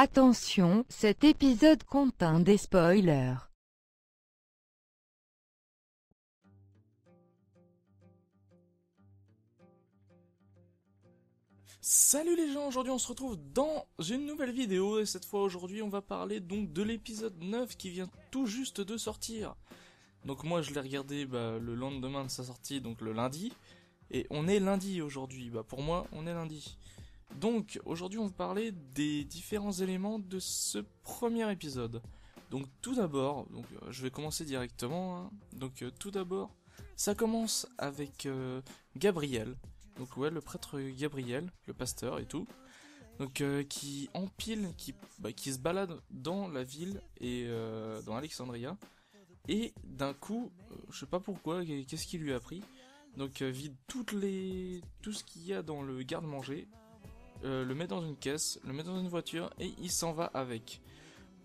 Attention, cet épisode contient des spoilers. Salut les gens, aujourd'hui on se retrouve dans une nouvelle vidéo et cette fois aujourd'hui on va parler donc de l'épisode 9 qui vient tout juste de sortir. Donc moi je l'ai regardé le lendemain de sa sortie, donc le lundi, et on est lundi aujourd'hui, pour moi on est lundi. Donc aujourd'hui on va parler des différents éléments de ce premier épisode. Donc tout d'abord, je vais commencer directement, hein. Tout d'abord, ça commence avec Gabriel. Donc ouais, le prêtre Gabriel, le pasteur et tout, qui empile, qui se balade dans la ville et dans Alexandria, et d'un coup, je sais pas pourquoi, qu'est-ce qui lui a pris, vide tout ce qu'il y a dans le garde-manger, le met dans une caisse, le met dans une voiture et il s'en va avec.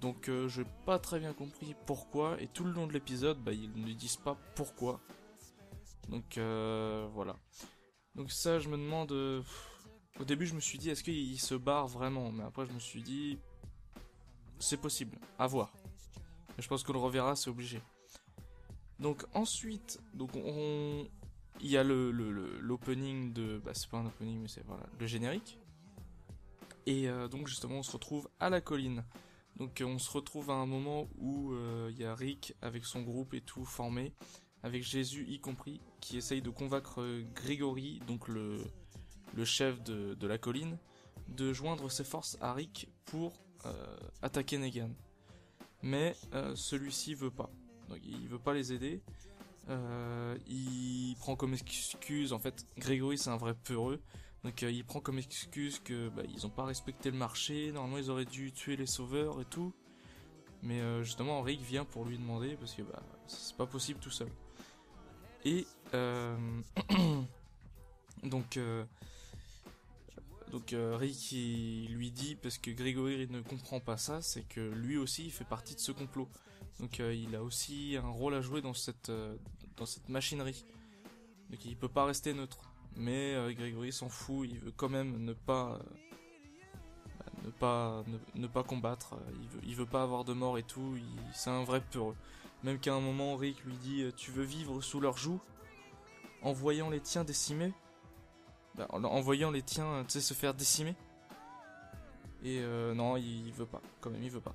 Donc j'ai pas très bien compris pourquoi, et tout le long de l'épisode, ils ne disent pas pourquoi. Donc voilà. Donc ça, je me demande... Au début, je me suis dit, est-ce qu'il se barre vraiment? Mais après, je me suis dit... C'est possible, à voir. Mais je pense qu'on le reverra, c'est obligé. Donc ensuite, il y a l'opening de... c'est pas un opening, mais c'est le générique. Et donc justement, on se retrouve à la colline. Donc on se retrouve à un moment où il y a Rick avec son groupe et tout formé, avec Jésus y compris, qui essaye de convaincre Grégory, donc le chef de la colline, de joindre ses forces à Rick pour attaquer Negan. Mais celui-ci veut pas. Donc il veut pas les aider. Il prend comme excuse, en fait, Grégory c'est un vrai peureux. Donc il prend comme excuse que ils ont pas respecté le marché, normalement ils auraient dû tuer les sauveurs et tout. Mais justement Rick vient pour lui demander parce que c'est pas possible tout seul. Et Rick il lui dit, parce que Grégory ne comprend pas ça, c'est que lui aussi il fait partie de ce complot. Donc il a aussi un rôle à jouer dans cette machinerie. Donc il peut pas rester neutre. Mais Grégory s'en fout, il veut quand même ne pas combattre. Il veut pas avoir de mort et tout. C'est un vrai peureux. Même qu'à un moment, Rick lui dit tu veux vivre sous leur joug en voyant les tiens décimés, en voyant les tiens se faire décimer. Et non, il veut pas. Quand même, il veut pas.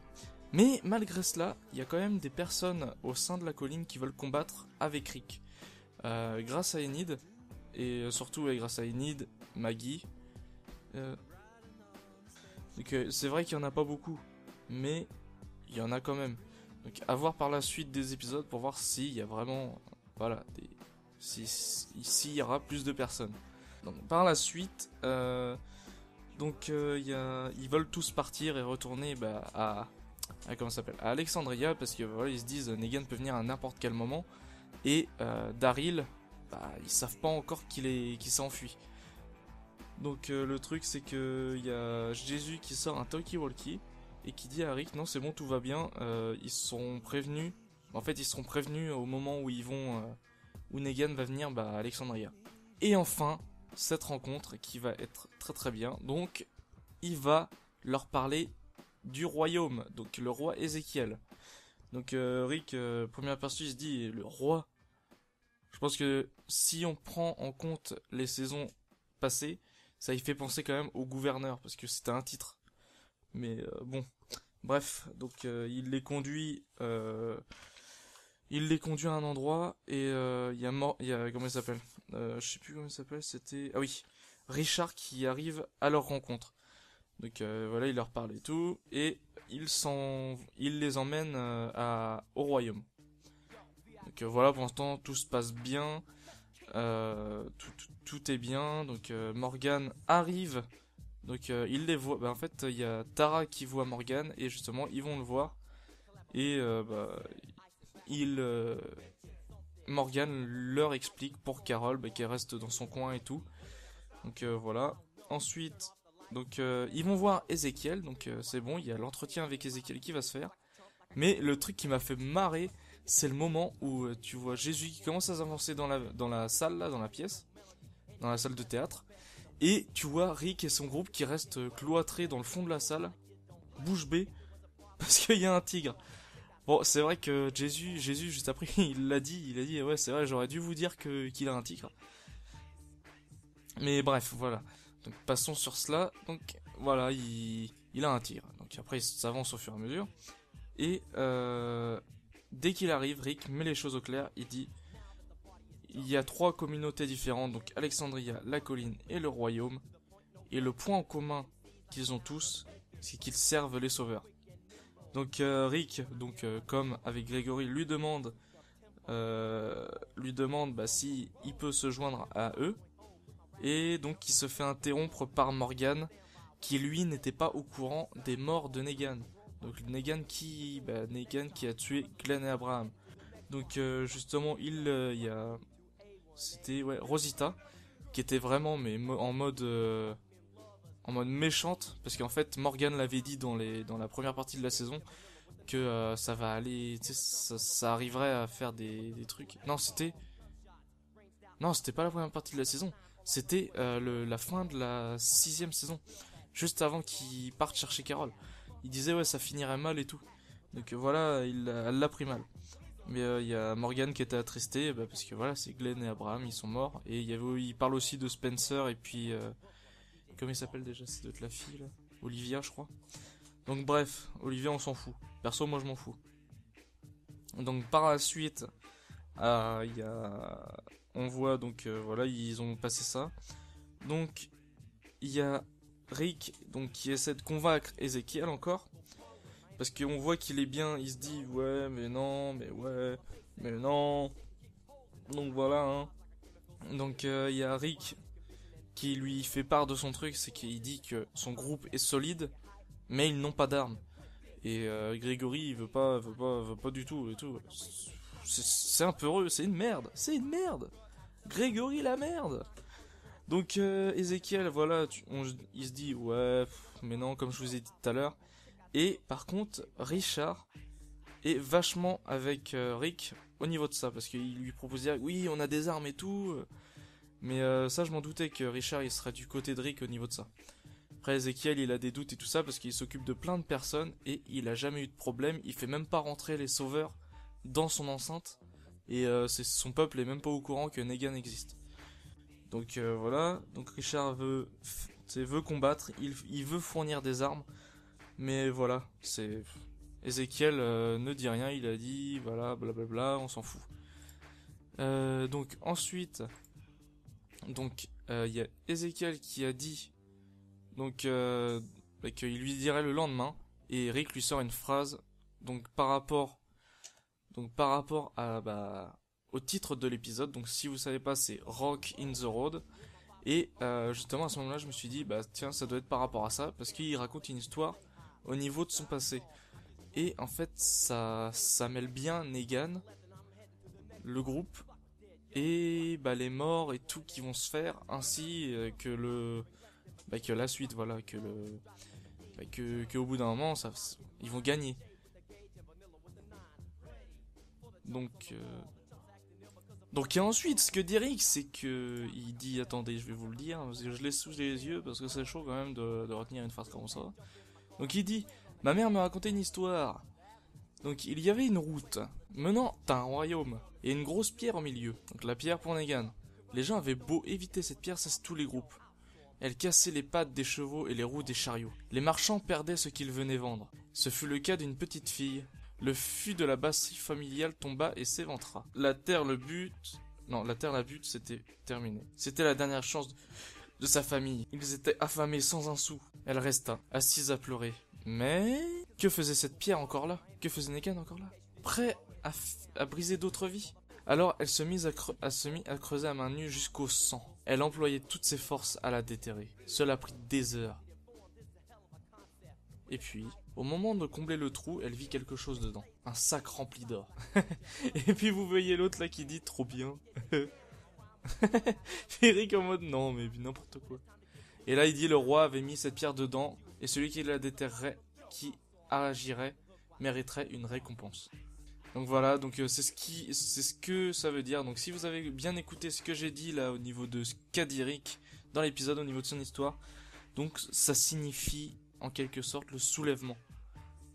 Mais malgré cela, il y a quand même des personnes au sein de la colline qui veulent combattre avec Rick. Grâce à Enid, et surtout grâce à Enid, Maggie. C'est vrai qu'il y en a pas beaucoup, mais il y en a quand même. Donc à voir par la suite des épisodes pour voir s'il y a vraiment, s'il y aura plus de personnes. Donc par la suite, ils veulent tous partir et retourner à Alexandria, parce que ils se disent Negan peut venir à n'importe quel moment, et Daryl, ils savent pas encore qu'il s'est enfui. Donc le truc c'est que il y a Jésus qui sort un talkie-walkie et qui dit à Rick non c'est bon tout va bien, ils sont prévenus. En fait ils seront prévenus au moment où où Negan va venir à Alexandria. Et enfin cette rencontre qui va être très très bien. Donc il va leur parler du royaume, donc le roi Ézéchiel. Donc Rick, premier aperçu, il se dit le roi. Je pense que si on prend en compte les saisons passées, ça y fait penser quand même au gouverneur, parce que c'était un titre. Mais bon, bref, donc il les conduit à un endroit, et il y a comment il s'appelle, je sais plus comment il s'appelle, c'était, ah oui, Richard qui arrive à leur rencontre. Donc il leur parle et tout, et il les emmène au royaume. Donc pour l'instant tout se passe bien. Tout est bien. Donc Morgan arrive. Donc il les voit. En fait il y a Tara qui voit Morgan, et justement ils vont le voir. Et Morgan leur explique pour Carol qu'elle reste dans son coin et tout. Donc voilà. Ensuite ils vont voir Ézéchiel. Donc c'est bon, il y a l'entretien avec Ézéchiel qui va se faire. Mais le truc qui m'a fait marrer, c'est le moment où tu vois Jésus qui commence à s'avancer dans la salle, là, dans la pièce, dans la salle de théâtre, et tu vois Rick et son groupe qui restent cloîtrés dans le fond de la salle, bouche bée parce qu'il y a un tigre. Bon, c'est vrai que Jésus juste après il a dit ouais c'est vrai j'aurais dû vous dire qu'il a un tigre. Mais bref voilà. Donc passons sur cela. Donc voilà il a un tigre. Donc après il s'avance au fur et à mesure. Et dès qu'il arrive, Rick met les choses au clair. Il dit il y a 3 communautés différentes, donc Alexandria, la colline et le royaume. Et le point en commun qu'ils ont tous, c'est qu'ils servent les sauveurs. Donc Rick, comme avec Grégory, lui demande si il peut se joindre à eux. Et donc il se fait interrompre par Morgan, qui lui n'était pas au courant des morts de Negan. Donc Negan qui a tué Glenn et Abraham. Donc justement il y a c'était Rosita qui était vraiment en mode méchante, parce qu'en fait Morgan l'avait dit dans la première partie de la saison que ça va aller, tu sais, ça arriverait à faire des trucs. Non c'était pas la première partie de la saison, c'était la fin de la 6ème saison, juste avant qu'ils partent chercher Carol. Il disait ouais ça finirait mal et tout. Donc voilà, elle l'a pris mal. Mais il y a Morgan qui était attristé parce que voilà, c'est Glenn et Abraham, ils sont morts. Et il parle aussi de Spencer et puis comment il s'appelle déjà, c'est de la fille là, Olivia je crois. Donc bref, Olivia on s'en fout. Perso moi je m'en fous. Donc par la suite, on voit donc voilà, ils ont passé ça. Donc il y a Rick donc qui essaie de convaincre Ezekiel encore. Parce qu'on voit qu'il est bien, il se dit ouais mais non, mais ouais, mais non. Donc voilà hein. Donc il y a Rick qui lui fait part de son truc, c'est qu'il dit que son groupe est solide, mais ils n'ont pas d'armes. Et Grégory il veut pas du tout et tout. C'est un peu heureux, c'est une merde. Grégory la merde. Donc Ezekiel voilà, il se dit ouais mais non comme je vous ai dit tout à l'heure. Et par contre, Richard est vachement avec Rick au niveau de ça, parce qu'il lui proposait oui, on a des armes et tout, mais ça je m'en doutais que Richard il serait du côté de Rick au niveau de ça. Après Ezekiel il a des doutes et tout ça parce qu'il s'occupe de plein de personnes et il a jamais eu de problème, il fait même pas rentrer les sauveurs dans son enceinte et son peuple est même pas au courant que Negan existe. Donc voilà, donc Richard veut combattre, il veut fournir des armes. Mais voilà, c'est Ezekiel ne dit rien, il a dit voilà blablabla, on s'en fout. Donc ensuite, il y a Ezekiel qui a dit qu'il lui dirait le lendemain et Rick lui sort une phrase par rapport à au titre de l'épisode. Donc si vous savez pas, c'est Rock in the Road. Et justement à ce moment-là, je me suis dit tiens, ça doit être par rapport à ça parce qu'il raconte une histoire au niveau de son passé. Et en fait, ça mêle bien Negan, le groupe, et les morts et tout qui vont se faire, ainsi que la suite, voilà, que au bout d'un moment, ils vont gagner. Donc et ensuite, ce que dit Rick, c'est que il dit, attendez, je vais vous le dire, parce que je l'ai sous les yeux, parce que c'est chaud quand même de retenir une phrase comme ça. Donc il dit, ma mère me racontait une histoire. Donc il y avait une route menant à un royaume et une grosse pierre au milieu. Donc la pierre pour Negan. Les gens avaient beau éviter cette pierre, ça c'est tous les groupes. Elle cassait les pattes des chevaux et les roues des chariots. Les marchands perdaient ce qu'ils venaient vendre. Ce fut le cas d'une petite fille. Le fût de la basserie familiale tomba et s'éventra. La terre la butte, c'était terminé. C'était la dernière chance de sa famille. Ils étaient affamés sans un sou. Elle resta, assise à pleurer. Mais que faisait cette pierre encore là? Que faisait Negan encore là? Prêt à briser d'autres vies? Alors elle se mit à creuser à main nue jusqu'au sang. Elle employait toutes ses forces à la déterrer. Cela prit des heures. Et puis, au moment de combler le trou, elle vit quelque chose dedans. Un sac rempli d'or. Et puis vous voyez l'autre là qui dit trop bien. Eric en mode non mais n'importe quoi. Et là il dit le roi avait mis cette pierre dedans et celui qui la déterrerait, qui agirait, mériterait une récompense. Donc voilà, c'est ce que ça veut dire. Donc si vous avez bien écouté ce que j'ai dit là au niveau de ce qu'a dit Rick dans l'épisode, au niveau de son histoire, donc ça signifie en quelque sorte le soulèvement.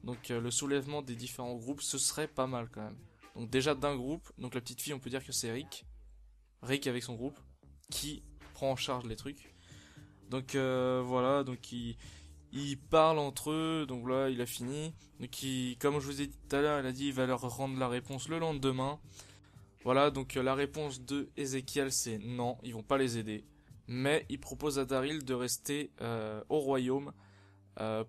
Donc le soulèvement des différents groupes, ce serait pas mal quand même. Donc déjà d'un groupe, donc la petite fille, on peut dire que c'est Rick avec son groupe, qui prend en charge les trucs. Donc voilà, donc ils parlent entre eux, donc là il a fini. Donc comme je vous ai dit tout à l'heure, il a dit il va leur rendre la réponse le lendemain. Voilà, donc la réponse de Ezekiel c'est non, ils vont pas les aider. Mais il propose à Daryl de rester au royaume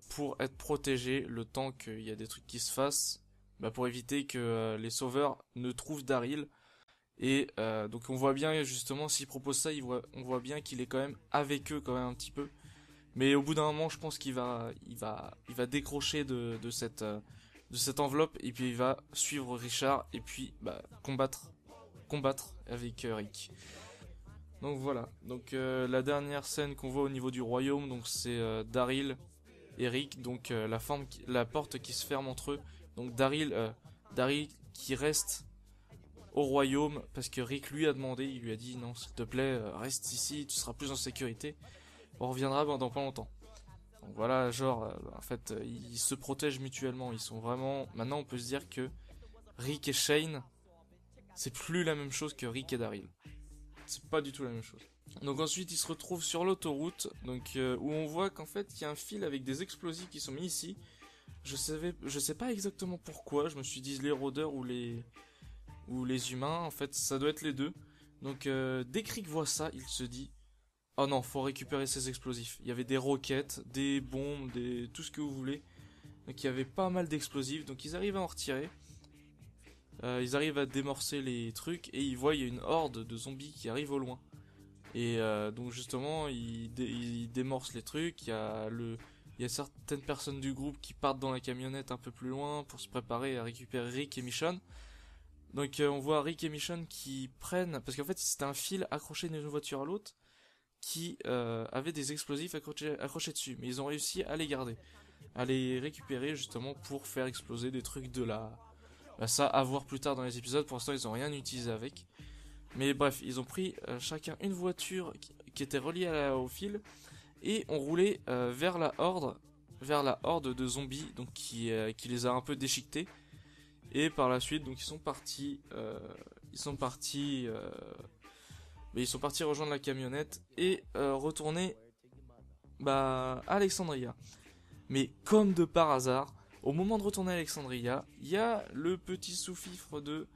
pour être protégé le temps qu'il y a des trucs qui se fassent, pour éviter que les sauveurs ne trouvent Daryl. Et donc on voit bien justement s'il propose ça, on voit bien qu'il est quand même avec eux quand même un petit peu. Mais au bout d'un moment, je pense qu'il va décrocher de cette enveloppe et puis il va suivre Richard et puis combattre avec Rick. Donc voilà. Donc la dernière scène qu'on voit au niveau du royaume, donc c'est Daryl et Rick, donc la porte qui se ferme entre eux. Donc Daryl qui reste au royaume parce que Rick lui a demandé, il lui a dit non s'il te plaît reste ici, tu seras plus en sécurité. On reviendra dans pas longtemps. Donc voilà, en fait, ils se protègent mutuellement. Ils sont vraiment. Maintenant, on peut se dire que Rick et Shane, c'est plus la même chose que Rick et Daryl. C'est pas du tout la même chose. Donc ensuite, ils se retrouvent sur l'autoroute, donc où on voit qu'en fait, il y a un fil avec des explosifs qui sont mis ici. Je sais pas exactement pourquoi. Je me suis dit les rôdeurs ou les humains. En fait, ça doit être les deux. Donc dès que Rick voit ça, il se dit oh non, faut récupérer ces explosifs. Il y avait des roquettes, des bombes, tout ce que vous voulez. Donc il y avait pas mal d'explosifs. Donc ils arrivent à en retirer. Ils arrivent à démorcer les trucs et ils voient il y a une horde de zombies qui arrive au loin. Et donc justement ils démorcent les trucs. Il y a certaines personnes du groupe qui partent dans la camionnette un peu plus loin pour se préparer à récupérer Rick et Michonne. Donc on voit Rick et Michonne qui prennent, parce qu'en fait c'était un fil accroché d'une voiture à l'autre qui avait des explosifs accrochés dessus, mais ils ont réussi à les garder, à les récupérer justement pour faire exploser des trucs de la... ça à voir plus tard dans les épisodes, pour l'instant ils ont rien utilisé avec. Mais bref, ils ont pris chacun une voiture qui était reliée au fil, et ont roulé vers la horde de zombies, donc qui les a un peu déchiquetés. Et par la suite, donc ils sont partis rejoindre la camionnette et retourner à Alexandria. Mais comme de par hasard, au moment de retourner à Alexandria, il y a le petit sous-fifre de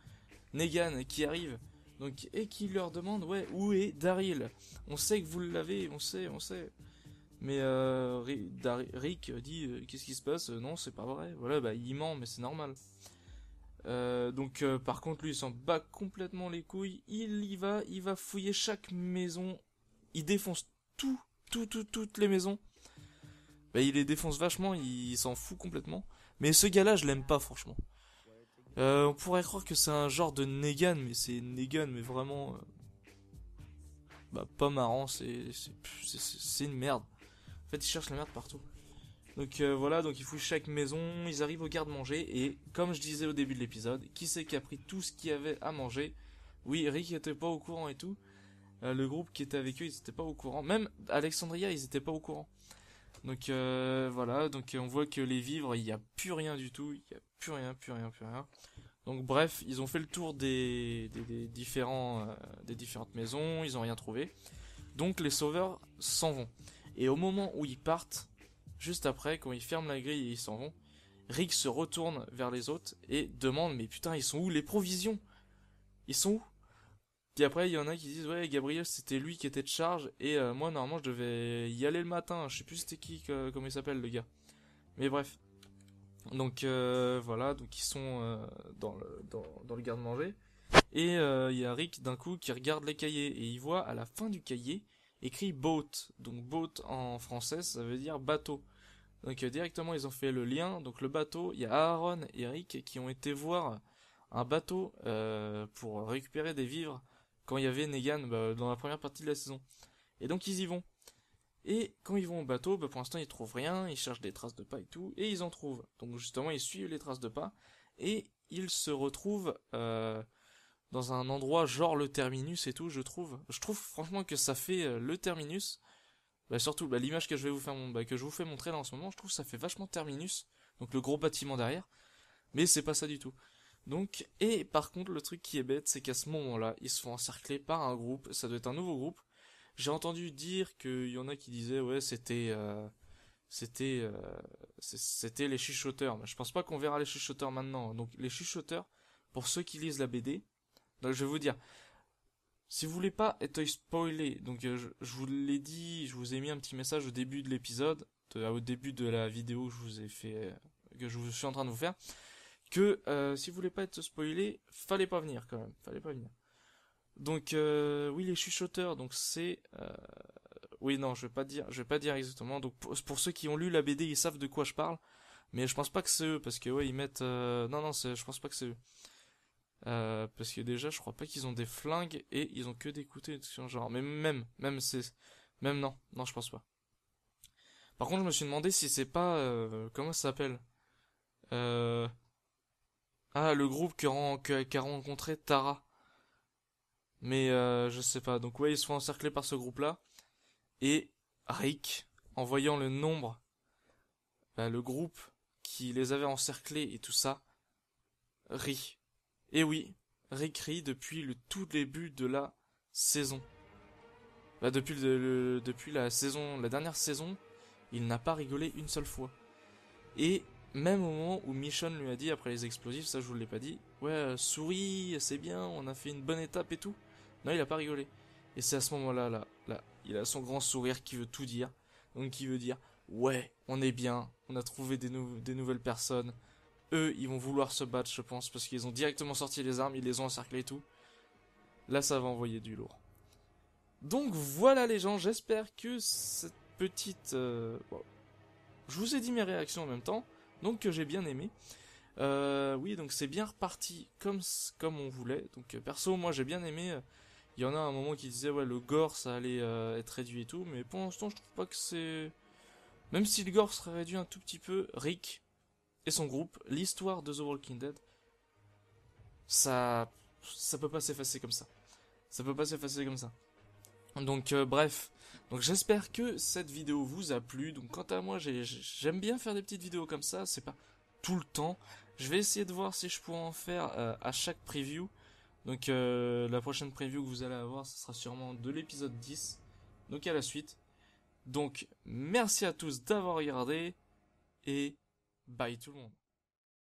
Negan qui arrive, donc, et qui leur demande ouais, où est Daryl? On sait que vous l'avez, on sait. Mais Rick dit qu'est-ce qui se passe? Non, c'est pas vrai. Voilà, il ment, mais c'est normal. Donc par contre lui il s'en bat complètement les couilles, il va fouiller chaque maison, il défonce toutes les maisons, il les défonce vachement, il s'en fout complètement, mais ce gars là je l'aime pas franchement. On pourrait croire que c'est un genre de Negan, mais c'est Negan mais vraiment pas marrant, c'est une merde. En fait il cherche la merde partout. Donc voilà, donc ils fouillent chaque maison, ils arrivent au garde-manger, et comme je disais au début de l'épisode, qui c'est qui a pris tout ce qu'il y avait à manger? Oui, Rick était pas au courant et tout, le groupe qui était avec eux, ils étaient pas au courant, même Alexandria, ils étaient pas au courant. Donc voilà, donc on voit que les vivres, il n'y a plus rien du tout, il n'y a plus rien. Donc bref, ils ont fait le tour des différentes maisons, ils ont rien trouvé. Donc les sauveurs s'en vont. Et au moment où ils partent, juste après, quand ils ferment la grille et ils s'en vont, Rick se retourne vers les autres et demande mais putain ils sont où les provisions? Ils sont où? Puis après il y en a qui disent ouais Gabriel c'était lui qui était de charge et moi normalement je devais y aller le matin, je sais plus c'était qui, comment il s'appelle le gars. Mais bref. Donc voilà, donc ils sont dans le garde-manger et il y a Rick d'un coup qui regarde les cahiers et il voit à la fin du cahier écrit boat. Donc boat en français ça veut dire bateau. Donc directement ils ont fait le lien. Donc le bateau, il y a Aaron et Rick qui ont été voir un bateau pour récupérer des vivres quand il y avait Negan dans la première partie de la saison. Et donc ils y vont. Et quand ils vont au bateau, pour l'instant ils trouvent rien, ils cherchent des traces de pas et tout, et ils en trouvent. Donc justement ils suivent les traces de pas, et ils se retrouvent dans un endroit genre le terminus et tout, je trouve. Je trouve franchement que ça fait le terminus. Surtout l'image que je vais vous faire que je vous fais montrer là en ce moment, je trouve que ça fait vachement terminus donc le gros bâtiment derrière, mais c'est pas ça du tout. Donc, et par contre, le truc qui est bête, c'est qu'à ce moment-là, ils se font encercler par un groupe, ça doit être un nouveau groupe. J'ai entendu dire qu'il y en a qui disaient, ouais, c'était, c'était les chuchoteurs. Mais je pense pas qu'on verra les chuchoteurs maintenant. Donc, les chuchoteurs, pour ceux qui lisent la BD, donc je vais vous dire, si vous voulez pas être spoilé, donc je vous l'ai dit, je vous ai mis un petit message au début de l'épisode, au début de la vidéo que je vous ai fait, que je vous suis en train de vous faire, que si vous voulez pas être spoilé, fallait pas venir quand même, fallait pas venir. Donc oui, les chuchoteurs, donc c'est oui, non, je vais pas dire exactement. Donc pour ceux qui ont lu la BD, ils savent de quoi je parle, mais je pense pas que c'est eux parce que ouais, ils mettent non non, je pense pas que c'est eux. Parce que déjà, je crois pas qu'ils ont des flingues et ils ont que des couteaux sur genre. Mais même c'est, même non, non, je pense pas. Par contre, je me suis demandé si c'est pas comment ça s'appelle. Euh, ah, le groupe qu'a rencontré Tara. Mais je sais pas. Donc ouais, ils sont encerclés par ce groupe-là. Et Rick, en voyant le nombre, le groupe qui les avait encerclés et tout ça, rit. Et oui, Rick rit depuis le tout début de la saison. Depuis la saison, la dernière saison, il n'a pas rigolé une seule fois. Et même au moment où Michonne lui a dit après les explosifs, ça je vous l'ai pas dit, ouais, souris, c'est bien, on a fait une bonne étape et tout. Non, il a pas rigolé. Et c'est à ce moment-là, là, il a son grand sourire qui veut tout dire. Donc qui veut dire, ouais, on est bien, on a trouvé des nouvelles personnes. Eux, ils vont vouloir se battre, je pense, parce qu'ils ont directement sorti les armes, ils les ont encerclés et tout. Là, ça va envoyer du lourd. Donc voilà les gens, j'espère que cette petite... bon, je vous ai dit mes réactions en même temps, donc que j'ai bien aimé. Oui, donc c'est bien reparti comme on voulait. Donc perso, moi j'ai bien aimé. Il y en a un moment qui disait ouais le gore ça allait être réduit et tout, mais pour l'instant je trouve pas que c'est... Même si le gore serait réduit un tout petit peu, Rick et son groupe, l'histoire de The Walking Dead, ça peut pas s'effacer comme ça. Ça peut pas s'effacer comme ça. Donc bref, donc j'espère que cette vidéo vous a plu. Donc quant à moi, j'aime bien faire des petites vidéos comme ça, c'est pas tout le temps. Je vais essayer de voir si je pourrais en faire à chaque preview. Donc la prochaine preview que vous allez avoir, ce sera sûrement de l'épisode 10. Donc à la suite. Donc merci à tous d'avoir regardé et bye tout le monde.